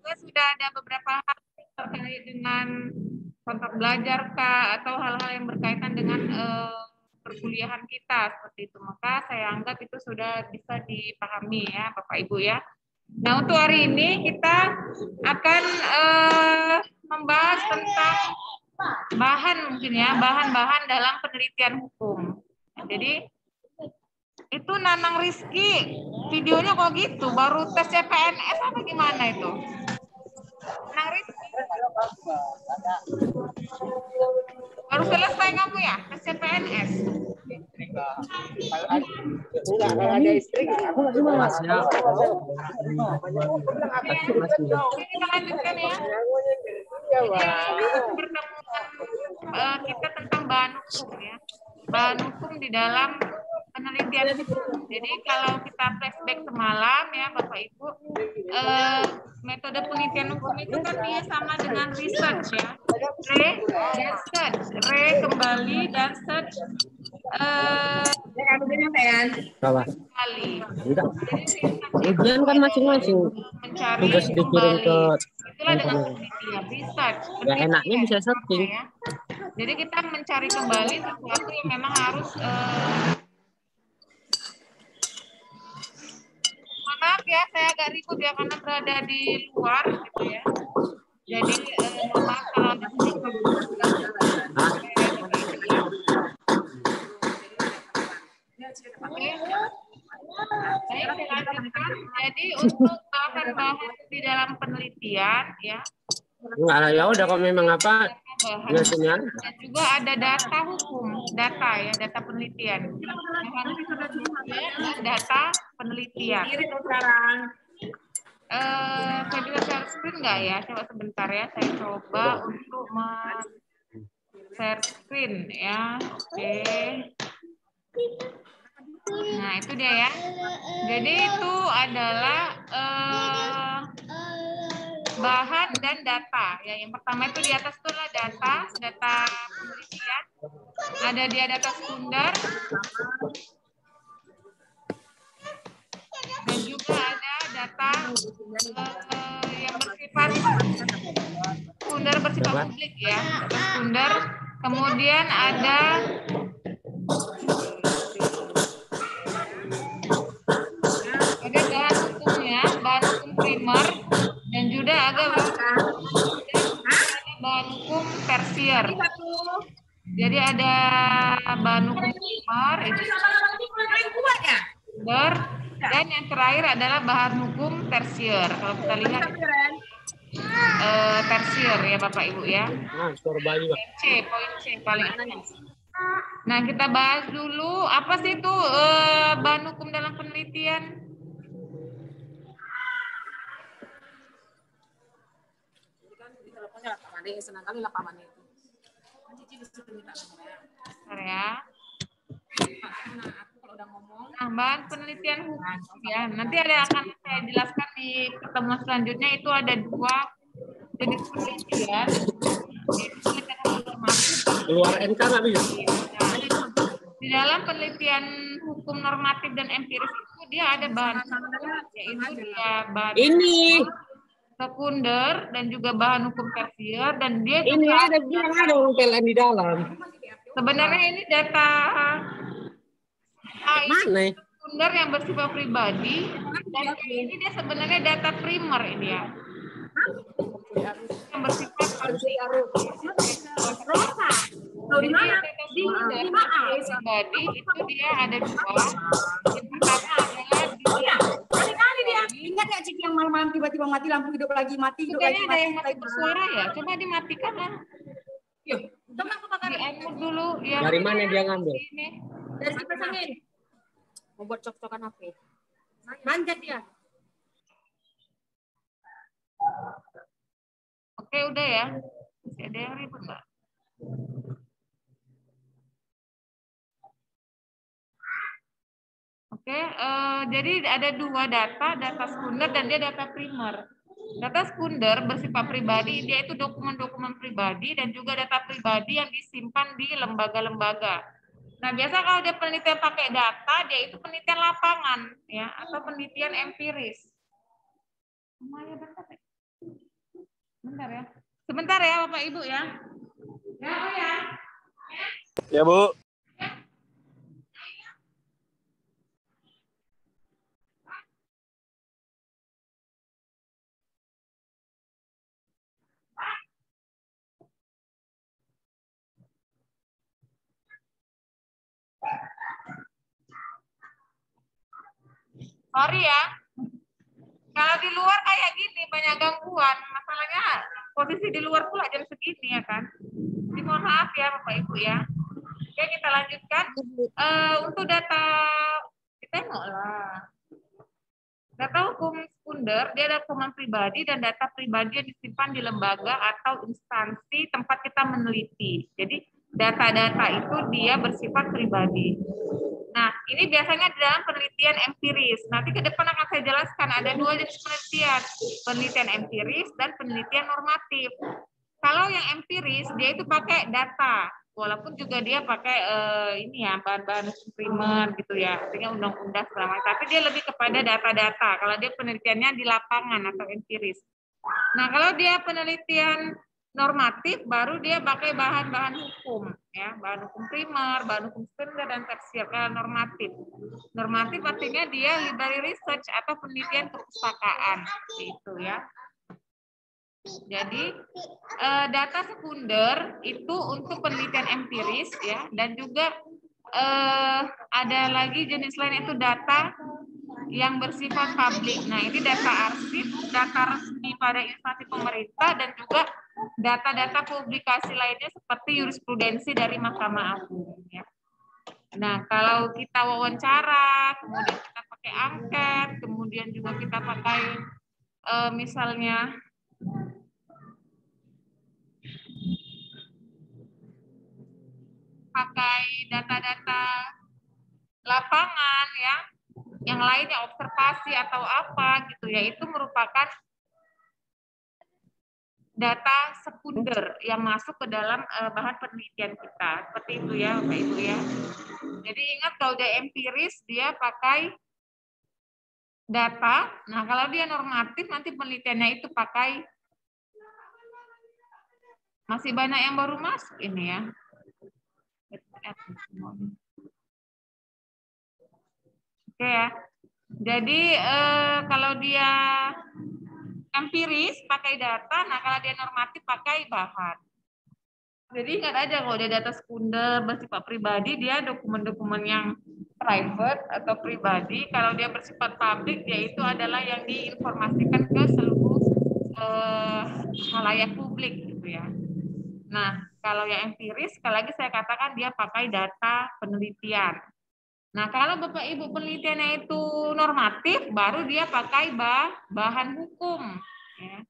juga sudah ada beberapa hal terkait dengan kontak belajar kah atau hal-hal yang berkaitan dengan perkuliahan kita seperti itu. Maka saya anggap itu sudah bisa dipahami ya Bapak Ibu ya. Nah, untuk hari ini kita akan membahas tentang bahan mungkin ya, bahan-bahan dalam penelitian hukum. Jadi itu Nanang Rizky videonya kok gitu, baru tes CPNS apa gimana itu? Nanang Rizky baru selesai kamu ya tes CPNS? Enggak, kalau ada istri aku lagi mas ya. Ini lanjutkan ya. Jadi pertemuan kita tentang bahan hukum ya. Bahan hukum di dalam penelitian hukum. Jadi kalau kita flashback semalam ya Bapak Ibu, metode penelitian hukum itu kan dia sama dengan research ya. Re kembali dan search kembali. Ujian kan masing-masing. Mencari Tugas dikirim ke itulah dengan penelitian research. Ya enaknya bisa searching. Ya. Jadi kita mencari kembali sesuatu yang memang harus maaf ya, saya agak ribut ya karena berada di luar gitu ya. Jadi mohon maaf kalau ada sedikit Baik, saya lanjutkan. Jadi untuk bahan-bahan di dalam penelitian ya. Enggak lah, ya udah kok memang apa biasanya. Dan juga ada data hukum, data ya, data penelitian. Data penelitian. Saya juga share screen nggak ya? Coba sebentar ya, saya coba untuk share screen ya. Oke. Nah itu dia ya. Jadi itu adalah bahan dan data. Ya, yang pertama itu di atas itu adalah data penelitian. Ada dia data sekunder. Dan juga ada data yang bersifat sekunder bersifat publik ya. Data sekunder. Kemudian ada bahan hukumnya, bahan hukum primer dan juga ada bahan hukum tersier. Jadi ada bahan hukum primer itu dan yang terakhir adalah bahan hukum tersier. Kalau kita lihat tersier ya Bapak Ibu ya. Poin C paling atas. Nah kita bahas dulu apa sih itu bahan hukum dalam penelitian. Ya. Nah, bahan penelitian hukum ya. Nanti akan saya jelaskan di pertemuan selanjutnya itu ada 2 jenis penelitian. Keluar NK nggak bisa? Di dalam penelitian hukum normatif dan empiris itu dia ada bahan yaitu dia bahan sekunder dan juga bahan hukum tersier dan dia ini juga ada PLN di dalam. Sebenarnya ini data mana? Sekunder yang bersifat pribadi dan ini dia sebenarnya data primer ini ya. Yang bersifat pribadi itu dia ada 2. Yang pertama adalah ingat nggak Cik yang malam-malam tiba-tiba mati lampu hidup lagi mati hidup lagi ada yang mati bersuara ya, coba dimatikan lah. Yuk, coba aku bakar dulu ya. Dari mana dia ngambil? Dari kipas angin. Mau buat cok-cokan HP. Manjat dia. Oke, udah ya. Masih ada yang ribut nggak? Oke, jadi ada 2 data sekunder dan dia data primer. Data sekunder bersifat pribadi, dia itu dokumen-dokumen pribadi dan juga data pribadi yang disimpan di lembaga-lembaga. Nah, biasa kalau dia penelitian pakai data, dia itu penelitian lapangan, ya, atau penelitian empiris. Sebentar ya. Sebentar ya Bapak Ibu ya. Ya, oh ya. Ya, Bu. Sorry ya. Kalau di luar kayak gini banyak gangguan. Masalahnya posisi di luar pula jam segini ya kan. Jadi mohon maaf ya Bapak Ibu ya. Oke, kita lanjutkan. Untuk data kita lah. Data hukum sekunder, dia ada dokumen pribadi dan data pribadi yang disimpan di lembaga atau instansi tempat kita meneliti. Jadi data-data itu dia bersifat pribadi. Nah, ini biasanya di dalam penelitian empiris. Nanti ke depan akan saya jelaskan ada dua jenis penelitian, penelitian empiris dan penelitian normatif. Kalau yang empiris dia itu pakai data, walaupun juga dia pakai ini ya bahan-bahan primer gitu ya, artinya undang-undang segala macam. Tapi dia lebih kepada data-data. Kalau dia penelitiannya di lapangan atau empiris. Nah, kalau dia penelitian normatif, baru dia pakai bahan-bahan hukum, ya, bahan hukum primer, bahan hukum sekunder dan tersier. Kalau normatif, normatif artinya dia library research atau penelitian perpustakaan, itu ya. Jadi data sekunder itu untuk penelitian empiris ya, dan juga ada lagi jenis lain itu data yang bersifat publik. Nah, ini data arsip, data resmi pada instansi pemerintah, dan juga data-data publikasi lainnya seperti jurisprudensi dari Mahkamah Agung. Ya. Nah, kalau kita wawancara, kemudian kita pakai angket, kemudian juga kita pakai misalnya pakai data-data lapangan ya, yang lainnya observasi atau apa gitu ya, itu merupakan data sekunder yang masuk ke dalam bahan penelitian kita. Seperti itu ya Bapak Ibu ya. Jadi ingat kalau dia empiris dia pakai data. Nah, kalau dia normatif nanti penelitiannya itu pakai, masih banyak yang baru masuk ini ya. Oke ya. Jadi kalau dia empiris pakai data, nah kalau dia normatif pakai bahan. Jadi ingat aja kalau dia data sekunder bersifat pribadi, dia dokumen-dokumen yang private atau pribadi. Kalau dia bersifat publik, dia itu adalah yang diinformasikan ke seluruh halayak publik gitu ya. Nah, kalau yang empiris, sekali lagi saya katakan dia pakai data penelitian. Nah, kalau Bapak Ibu penelitiannya itu normatif, baru dia pakai bahan hukum. Ya.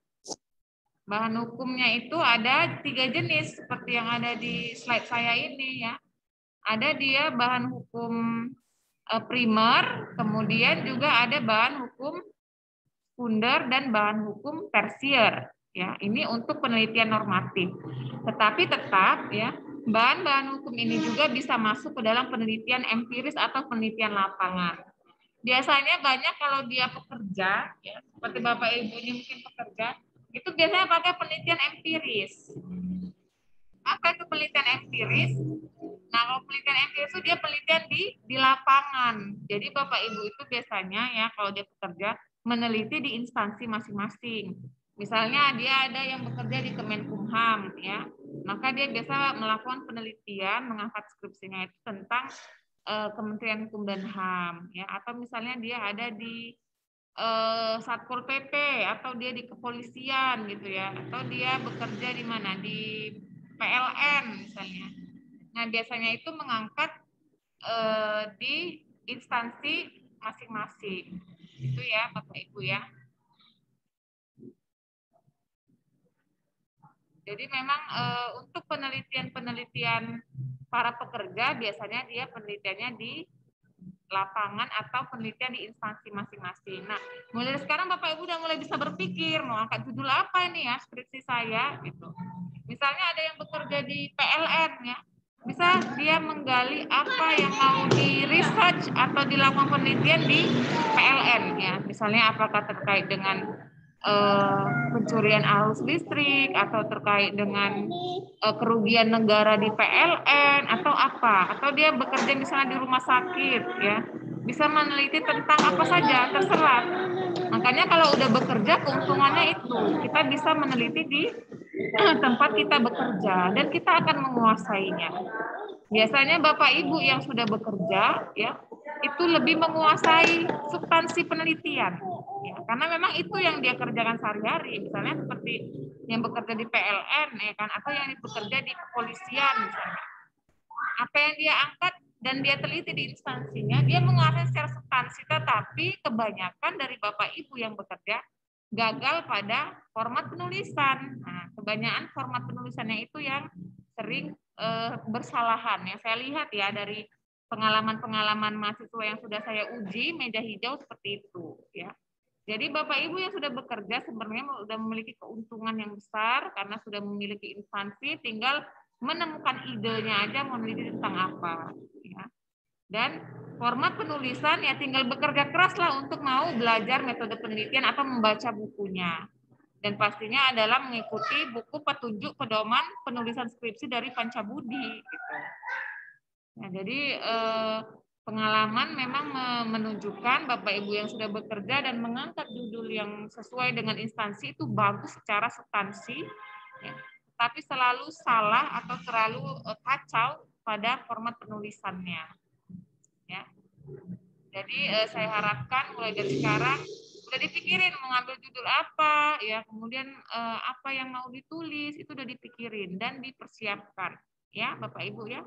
Bahan hukumnya itu ada 3 jenis, seperti yang ada di slide saya ini ya. Ada dia bahan hukum primer, kemudian juga ada bahan hukum sekunder dan bahan hukum tersier. Ya, ini untuk penelitian normatif. Tetapi tetap ya, bahan-bahan hukum ini juga bisa masuk ke dalam penelitian empiris atau penelitian lapangan. Biasanya banyak kalau dia pekerja, ya, seperti Bapak Ibu ini mungkin pekerja, itu biasanya pakai penelitian empiris. Apa itu penelitian empiris? Nah, kalau penelitian empiris itu dia penelitian di lapangan. Jadi Bapak Ibu itu biasanya ya kalau dia bekerja meneliti di instansi masing-masing. Misalnya dia ada yang bekerja di Kemenkumham ya, maka dia biasa melakukan penelitian, mengangkat skripsinya itu tentang Kementerian Hukum dan HAM ya, atau misalnya dia ada di Satpol PP atau dia di kepolisian gitu ya, atau dia bekerja di mana, di PLN misalnya. Nah, biasanya itu mengangkat di instansi masing-masing. Itu ya Bapak Ibu ya. Jadi memang untuk penelitian-penelitian para pekerja biasanya dia penelitiannya di lapangan atau penelitian di instansi masing-masing. Nah, mulai sekarang Bapak Ibu udah mulai bisa berpikir mau angkat judul apa ini ya skripsi saya gitu. Misalnya ada yang bekerja di PLN ya, bisa dia menggali apa yang mau di research atau dilakukan penelitian di PLN ya. Misalnya apakah terkait dengan pencurian arus listrik atau terkait dengan kerugian negara di PLN atau apa, atau dia bekerja misalnya di rumah sakit ya, bisa meneliti tentang apa saja, terserah. Makanya kalau udah bekerja keuntungannya itu kita bisa meneliti di tempat kita bekerja dan kita akan menguasainya. Biasanya Bapak Ibu yang sudah bekerja ya itu lebih menguasai substansi penelitian ya, karena memang itu yang dia kerjakan sehari-hari, misalnya seperti yang bekerja di PLN ya kan, atau yang bekerja di kepolisian misalnya. Apa yang dia angkat dan dia teliti di instansinya, dia menguasai secara substansi, tetapi kebanyakan dari Bapak Ibu yang bekerja gagal pada format penulisan. Nah, kebanyakan format penulisannya itu yang sering bersalahan. Yang saya lihat ya dari pengalaman-pengalaman mahasiswa yang sudah saya uji meja hijau seperti itu ya. Jadi Bapak Ibu yang sudah bekerja sebenarnya sudah memiliki keuntungan yang besar karena sudah memiliki instansi, tinggal menemukan idenya aja mau meneliti tentang apa ya. Dan format penulisan ya tinggal bekerja keras lah untuk mau belajar metode penelitian atau membaca bukunya. Dan pastinya adalah mengikuti buku petunjuk pedoman penulisan skripsi dari Pancabudi gitu. Nah, jadi pengalaman memang menunjukkan Bapak Ibu yang sudah bekerja dan mengangkat judul yang sesuai dengan instansi itu bagus secara substansi ya, tapi selalu salah atau terlalu kacau pada format penulisannya ya. Jadi saya harapkan mulai dari sekarang udah dipikirin mau ngambil judul apa ya, kemudian apa yang mau ditulis itu udah dipikirin dan dipersiapkan ya Bapak Ibu ya.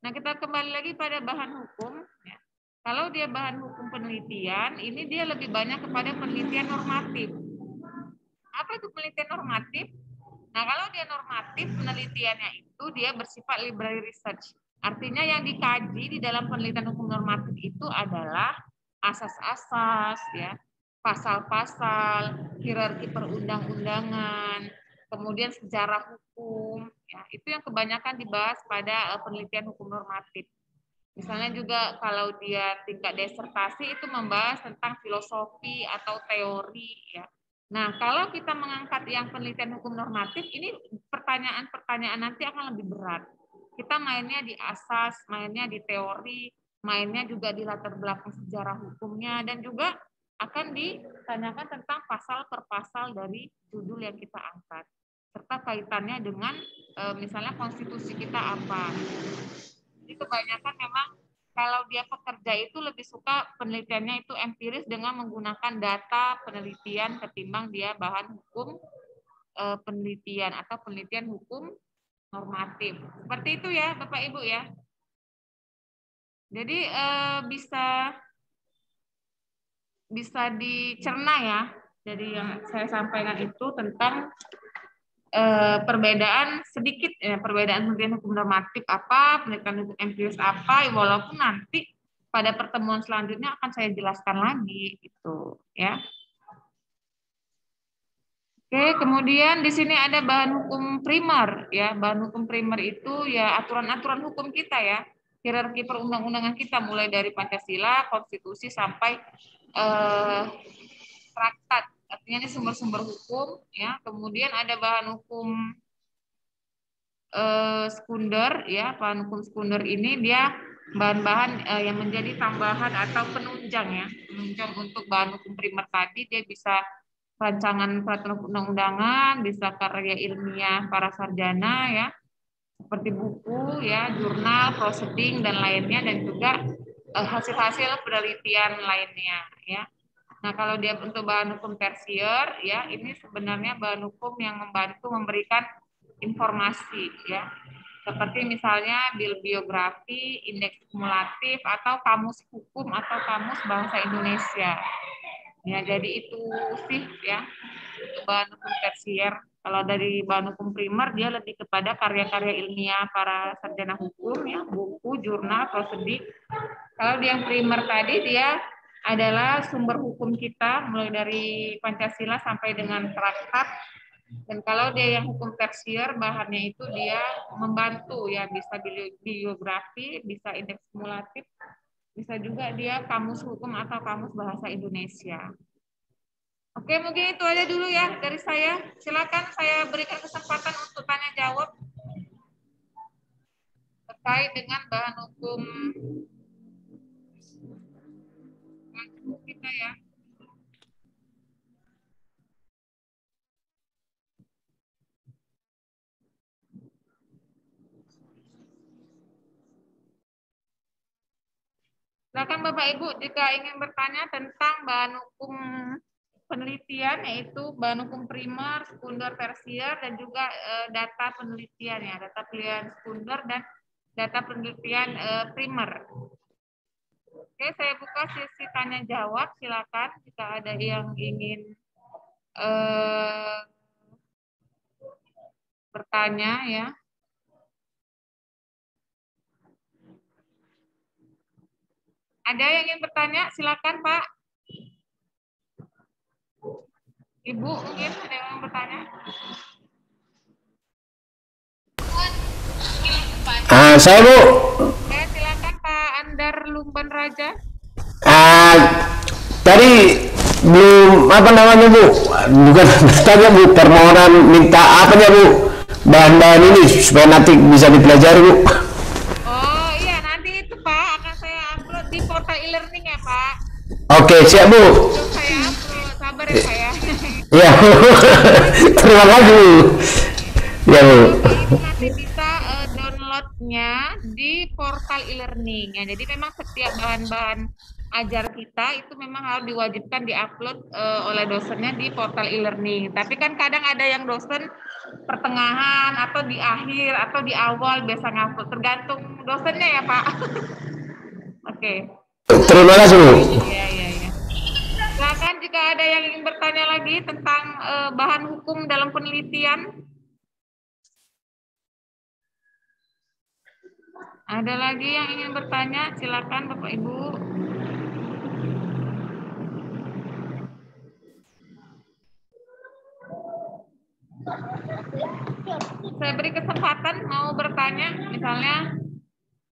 Nah, kita kembali lagi pada bahan hukum ya. Kalau dia bahan hukum penelitian, ini dia lebih banyak kepada penelitian normatif. Apa itu penelitian normatif? Nah, kalau dia normatif, penelitiannya itu dia bersifat library research. Artinya yang dikaji di dalam penelitian hukum normatif itu adalah asas-asas, ya, pasal-pasal, hierarki perundang-undangan, kemudian sejarah hukum. Ya, itu yang kebanyakan dibahas pada penelitian hukum normatif. Misalnya juga kalau dia tingkat disertasi itu membahas tentang filosofi atau teori, ya. Nah, kalau kita mengangkat yang penelitian hukum normatif, ini pertanyaan-pertanyaan nanti akan lebih berat. Kita mainnya di asas, mainnya di teori, mainnya juga di latar belakang sejarah hukumnya, dan juga akan ditanyakan tentang pasal per pasal dari judul yang kita angkat, serta kaitannya dengan misalnya konstitusi kita apa. Jadi kebanyakan memang kalau dia pekerja itu lebih suka penelitiannya itu empiris dengan menggunakan data penelitian ketimbang dia bahan hukum penelitian atau penelitian hukum normatif. Seperti itu ya Bapak Ibu ya. Jadi bisa dicerna ya dari yang saya sampaikan itu tentang perbedaan sedikit ya, perbedaan penelitian hukum normatif apa, penelitian hukum empiris apa, walaupun nanti pada pertemuan selanjutnya akan saya jelaskan lagi gitu ya. Oke, kemudian di sini ada bahan hukum primer ya. Bahan hukum primer itu ya aturan-aturan hukum kita ya, hierarki perundang-undangan kita mulai dari Pancasila, konstitusi sampai traktat. Artinya ini sumber-sumber hukum ya. Kemudian ada bahan hukum sekunder ya. Bahan hukum sekunder ini dia bahan-bahan yang menjadi tambahan atau penunjang ya. Penunjang untuk bahan hukum primer tadi, dia bisa rancangan peraturan undang-undangan, bisa karya ilmiah para sarjana ya, seperti buku ya, jurnal, proceeding dan lainnya, dan juga hasil-hasil penelitian lainnya ya. Nah, kalau dia untuk bahan hukum tersier ya, ini sebenarnya bahan hukum yang membantu memberikan informasi ya. Seperti misalnya biografi, indeks kumulatif, atau kamus hukum atau kamus bahasa Indonesia. Ya, jadi itu sih ya bahan hukum tersier. Kalau dari bahan hukum primer dia lebih kepada karya-karya ilmiah para sarjana hukum ya, buku, jurnal, prosedik. Kalau yang primer tadi dia adalah sumber hukum kita mulai dari Pancasila sampai dengan traktat. Dan kalau dia yang hukum tersier bahannya itu dia membantu ya, bisa biografi, bisa indeks kumulatif, bisa juga dia kamus hukum atau kamus bahasa Indonesia. Oke, mungkin itu aja dulu ya dari saya. Silakan saya berikan kesempatan untuk tanya jawab terkait dengan bahan hukum kita ya. Silakan Bapak Ibu jika ingin bertanya tentang bahan hukum penelitian, yaitu bahan hukum primer, sekunder, tersier, dan juga data penelitian ya, data penelitian sekunder dan data penelitian primer. Oke, saya buka sesi tanya jawab. Silakan jika ada yang ingin bertanya ya. Ada yang ingin bertanya? Silakan Pak. Ibu mungkin ada yang ingin bertanya? Saya Bu. Oke, silakan Pak Andar Lumban Raja. Tadi belum apa namanya Bu? Bukan bertanya Bu, permohonan minta apanya Bu? Bahan-bahan ini supaya nanti bisa dipelajari Bu. Oh iya, nanti itu Pak akan saya upload di portal e-learning ya Pak. Oke, siap Bu. Belum saya upload, sabar ya Pak ya. Ya, terima kasih Bu. Ya Bu. Ibu nanti bisa downloadnya di portal e-learning ya. Jadi memang setiap bahan-bahan ajar kita itu memang harus diwajibkan diupload oleh dosennya di portal e-learning. Tapi kan kadang ada yang dosen pertengahan atau di akhir atau di awal biasa ngupload, tergantung dosennya ya Pak. Oke. Terima kasih Bu. Iya, iya, iya. Silakan jika ada yang ingin bertanya lagi tentang bahan hukum dalam penelitian. Ada lagi yang ingin bertanya? Silakan Bapak Ibu. Saya beri kesempatan mau bertanya, misalnya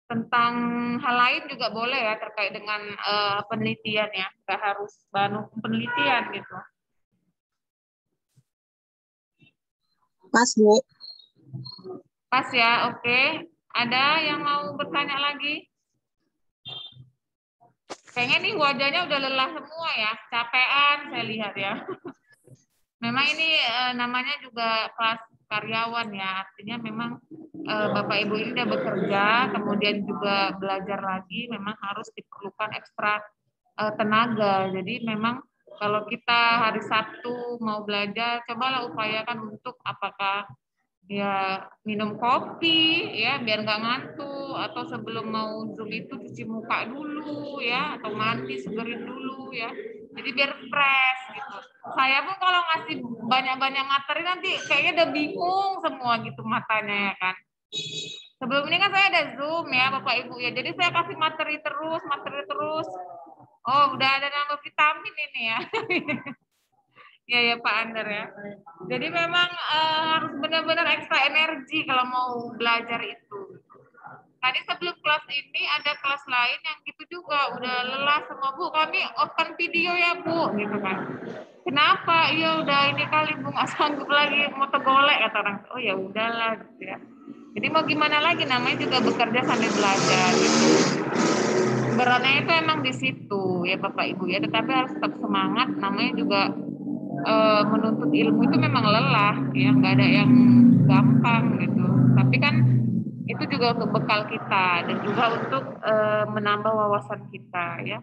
tentang hal lain juga boleh ya terkait dengan penelitian ya, nggak harus bahan hukum penelitian gitu. Pas Bu. Pas ya, oke. Ada yang mau bertanya lagi? Kayaknya nih wajahnya udah lelah semua ya, capean saya lihat ya. Memang ini namanya juga kelas karyawan ya, artinya memang Bapak Ibu ini udah bekerja, kemudian juga belajar lagi, memang harus diperlukan ekstra tenaga. Jadi memang kalau kita hari Sabtu mau belajar, cobalah upayakan untuk apakah ya minum kopi ya biar nggak ngantuk, atau sebelum mau Zoom itu cuci muka dulu ya, atau mandi segerin dulu ya, jadi biar fresh gitu. Saya pun kalau ngasih banyak-banyak materi nanti kayaknya udah bingung semua gitu matanya ya kan. Sebelum ini kan saya ada Zoom ya Bapak Ibu ya, jadi saya kasih materi terus. Oh udah ada nama vitamin ini ya. Ya ya Pak Andar ya. Jadi memang harus benar-benar ekstra energi kalau mau belajar itu. Tadi sebelum kelas ini ada kelas lain yang gitu juga, udah lelah semua Bu, kami off-kan video ya Bu, gitu kan. Kenapa? Iya udah ini kali Bu nggak sanggup lagi mau tegolek kata orang. Oh ya udahlah gitu ya. Jadi mau gimana lagi, namanya juga bekerja sambil belajar gitu. Beratnya itu emang di situ ya Bapak Ibu ya, tetapi harus tetap semangat, namanya juga menuntut ilmu itu memang lelah ya, nggak ada yang gampang gitu, tapi kan itu juga untuk bekal kita dan juga untuk menambah wawasan kita ya.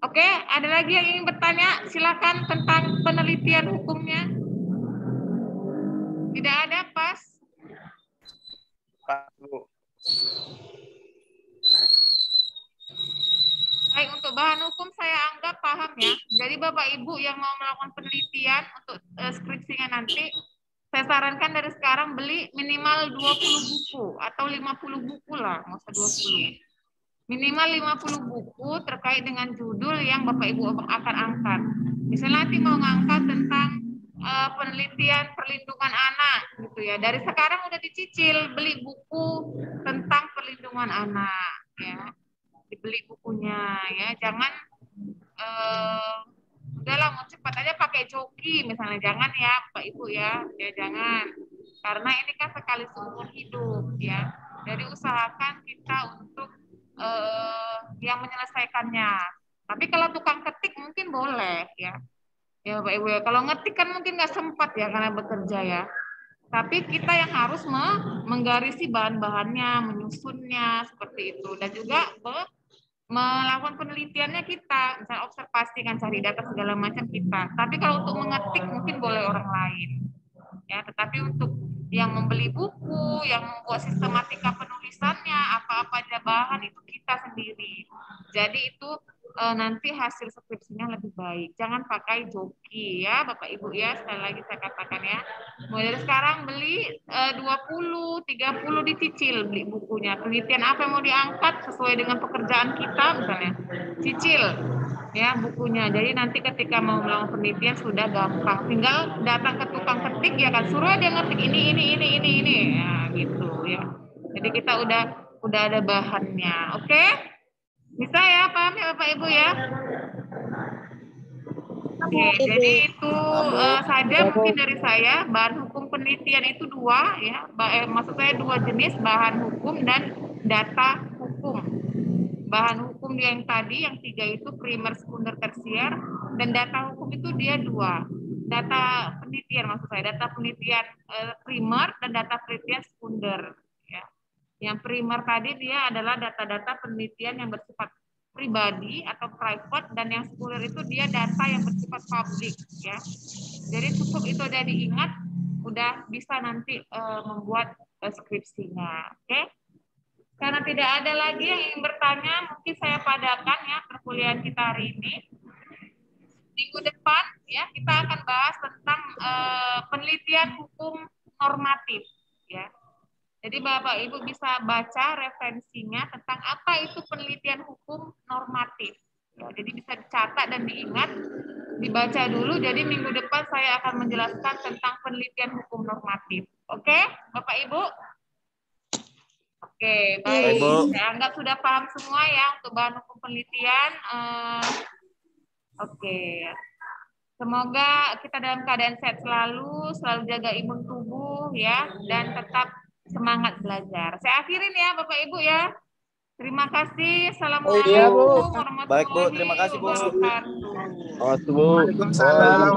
Oke, ada lagi yang ingin bertanya? Silakan tentang penelitian hukumnya. Tidak ada, pas. Pak Bu. Baik, untuk bahan hukum saya anggap paham ya. Jadi Bapak Ibu yang mau melakukan penelitian untuk skripsinya nanti, saya sarankan dari sekarang beli minimal 20 buku atau 50 buku lah, nggak usah 20. Minimal 50 buku terkait dengan judul yang Bapak Ibu akan angkat. Misalnya nanti mau ngangkat tentang penelitian perlindungan anak gitu ya. Dari sekarang udah dicicil beli buku tentang perlindungan anak ya. Dibeli bukunya ya, jangan udahlah mau cepat aja pakai joki misalnya, jangan ya Bapak Ibu ya, jangan, karena ini kan sekali seumur hidup ya. Jadi usahakan kita untuk yang menyelesaikannya. Tapi kalau tukang ketik mungkin boleh ya. Ya Bapak Ibu ya, kalau ngetik kan mungkin nggak sempat ya karena bekerja ya. Tapi kita yang harus menggarisi bahan-bahannya, menyusunnya seperti itu, dan juga melakukan penelitiannya kita, misalnya observasi kan, cari data segala macam kita. Tapi kalau untuk mengetik mungkin boleh orang lain. Ya, tetapi untuk yang membeli buku, yang membuat sistematika penulisannya, apa-apa aja bahan itu kita sendiri. Jadi itu nanti hasil skripsinya lebih baik. Jangan pakai joki ya Bapak Ibu ya, sekali lagi saya katakan ya. Mulai dari sekarang beli 20, 30 dicicil beli bukunya. Penelitian apa yang mau diangkat sesuai dengan pekerjaan kita misalnya. Cicil ya bukunya. Jadi nanti ketika mau melakukan penelitian sudah gampang. Tinggal datang ke tukang ketik ya kan, suruh dia ngetik ini ya gitu ya. Jadi kita udah ada bahannya. Oke? Bisa ya, paham ya Bapak Ibu ya? Oke, jadi itu saja mungkin dari saya. Bahan hukum penelitian itu dua ya. Maksud saya dua jenis, bahan hukum dan data hukum. Bahan hukum dia yang tadi, yang tiga itu primer, sekunder, tersier, dan data hukum itu dia dua. Data penelitian maksud saya, data penelitian primer dan data penelitian sekunder. Ya. Yang primer tadi dia adalah data-data penelitian yang bersifat pribadi atau private, dan yang sekunder itu dia data yang bersifat publik. Ya. Jadi cukup itu udah diingat, udah bisa nanti membuat skripsinya. Oke? Karena tidak ada lagi yang ingin bertanya, mungkin saya padakan ya perkuliahan kita hari ini. Minggu depan ya kita akan bahas tentang penelitian hukum normatif ya. Jadi Bapak Ibu bisa baca referensinya tentang apa itu penelitian hukum normatif. Ya, jadi bisa dicatat dan diingat, dibaca dulu. Jadi minggu depan saya akan menjelaskan tentang penelitian hukum normatif. Oke, Bapak Ibu? Oke, baik. Saya anggap sudah paham semua ya untuk bahan hukum penelitian. Oke. Semoga kita dalam keadaan sehat selalu jaga imun tubuh ya, dan tetap semangat belajar. Saya akhirin ya Bapak Ibu ya. Terima kasih. Assalamualaikum warahmatullahi wabarakatuh. Baik Bu, terima kasih Bu. Wabarakatuh. Waalaikumsalam.